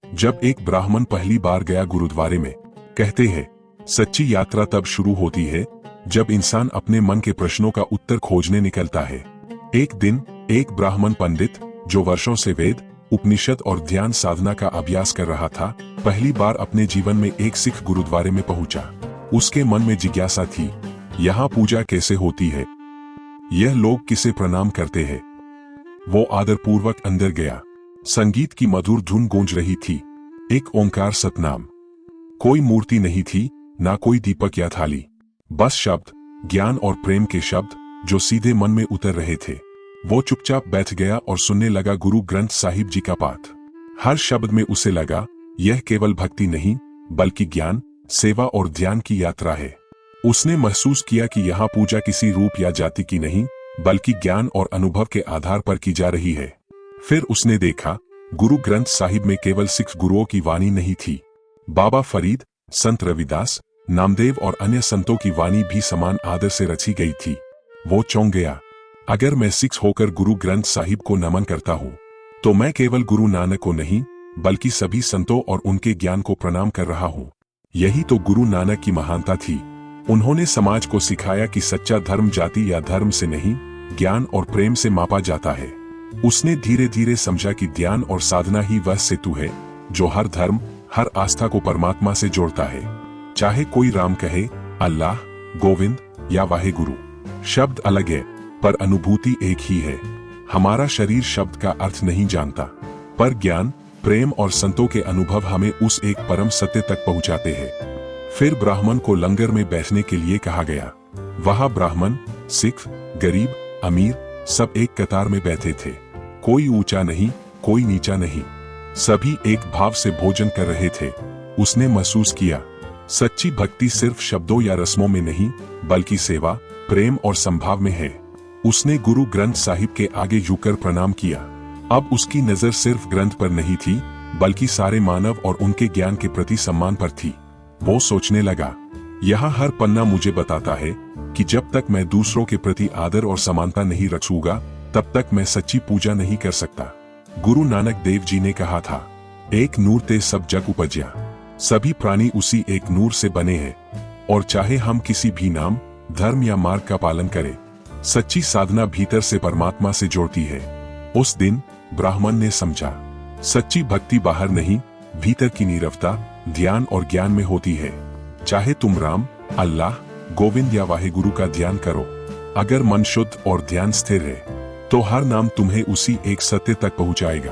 जब एक ब्राह्मण पहली बार गया गुरुद्वारे में, कहते हैं सच्ची यात्रा तब शुरू होती है जब इंसान अपने मन के प्रश्नों का उत्तर खोजने निकलता है। एक दिन एक ब्राह्मण पंडित जो वर्षों से वेद, उपनिषद और ध्यान साधना का अभ्यास कर रहा था, पहली बार अपने जीवन में एक सिख गुरुद्वारे में पहुंचा। उसके मन में जिज्ञासा थी, यहाँ पूजा कैसे होती है, यह लोग किसे प्रणाम करते हैं। वो आदरपूर्वक अंदर गया। संगीत की मधुर धुन गूंज रही थी, एक ओंकार सतनाम। कोई मूर्ति नहीं थी, ना कोई दीपक या थाली, बस शब्द, ज्ञान और प्रेम के शब्द जो सीधे मन में उतर रहे थे। वो चुपचाप बैठ गया और सुनने लगा गुरु ग्रंथ साहिब जी का पाठ। हर शब्द में उसे लगा यह केवल भक्ति नहीं बल्कि ज्ञान, सेवा और ध्यान की यात्रा है। उसने महसूस किया कि यहाँ पूजा किसी रूप या जाति की नहीं बल्कि ज्ञान और अनुभव के आधार पर की जा रही है। फिर उसने देखा गुरु ग्रंथ साहिब में केवल सिख गुरुओं की वाणी नहीं थी, बाबा फरीद, संत रविदास, नामदेव और अन्य संतों की वाणी भी समान आदर से रची गई थी। वो चौंक गया, अगर मैं सिख होकर गुरु ग्रंथ साहिब को नमन करता हूँ तो मैं केवल गुरु नानक को नहीं बल्कि सभी संतों और उनके ज्ञान को प्रणाम कर रहा हूँ। यही तो गुरु नानक की महानता थी। उन्होंने समाज को सिखाया कि सच्चा धर्म जाति या धर्म से नहीं, ज्ञान और प्रेम से मापा जाता है। उसने धीरे धीरे समझा कि ध्यान और साधना ही वह सेतु है जो हर धर्म, हर आस्था को परमात्मा से जोड़ता है। चाहे कोई राम कहे, अल्लाह, गोविंद या वाहेगुरु, शब्द अलग है पर अनुभूति एक ही है। हमारा शरीर शब्द का अर्थ नहीं जानता, पर ज्ञान, प्रेम और संतों के अनुभव हमें उस एक परम सत्य तक पहुंचाते हैं। फिर ब्राह्मण को लंगर में बैठने के लिए कहा गया। वहां ब्राह्मण, सिख, गरीब, अमीर सब एक कतार में बैठे थे। कोई ऊंचा नहीं, कोई नीचा नहीं, सभी एक भाव से भोजन कर रहे थे। उसने महसूस किया सच्ची भक्ति सिर्फ शब्दों या रस्मों में नहीं बल्कि सेवा, प्रेम और संभाव में है। उसने गुरु ग्रंथ साहिब के आगे झुककर प्रणाम किया। अब उसकी नजर सिर्फ ग्रंथ पर नहीं थी बल्कि सारे मानव और उनके ज्ञान के प्रति सम्मान पर थी। वो सोचने लगा, यहाँ हर पन्ना मुझे बताता है कि जब तक मैं दूसरों के प्रति आदर और समानता नहीं रखूंगा तब तक मैं सच्ची पूजा नहीं कर सकता। गुरु नानक देव जी ने कहा था, एक नूर ते सब जग उपज्या। सभी प्राणी उसी एक नूर से बने हैं और चाहे हम किसी भी नाम, धर्म या मार्ग का पालन करें, सच्ची साधना भीतर से परमात्मा से जोड़ती है। उस दिन ब्राह्मण ने समझा, सच्ची भक्ति बाहर नहीं, भीतर की नीरवता, ध्यान और ज्ञान में होती है। चाहे तुम राम, अल्लाह, गोविंद या वाहेगुरु का ध्यान करो, अगर मन शुद्ध और ध्यान स्थिर है तो हर नाम तुम्हें उसी एक सत्य तक पहुंचाएगा।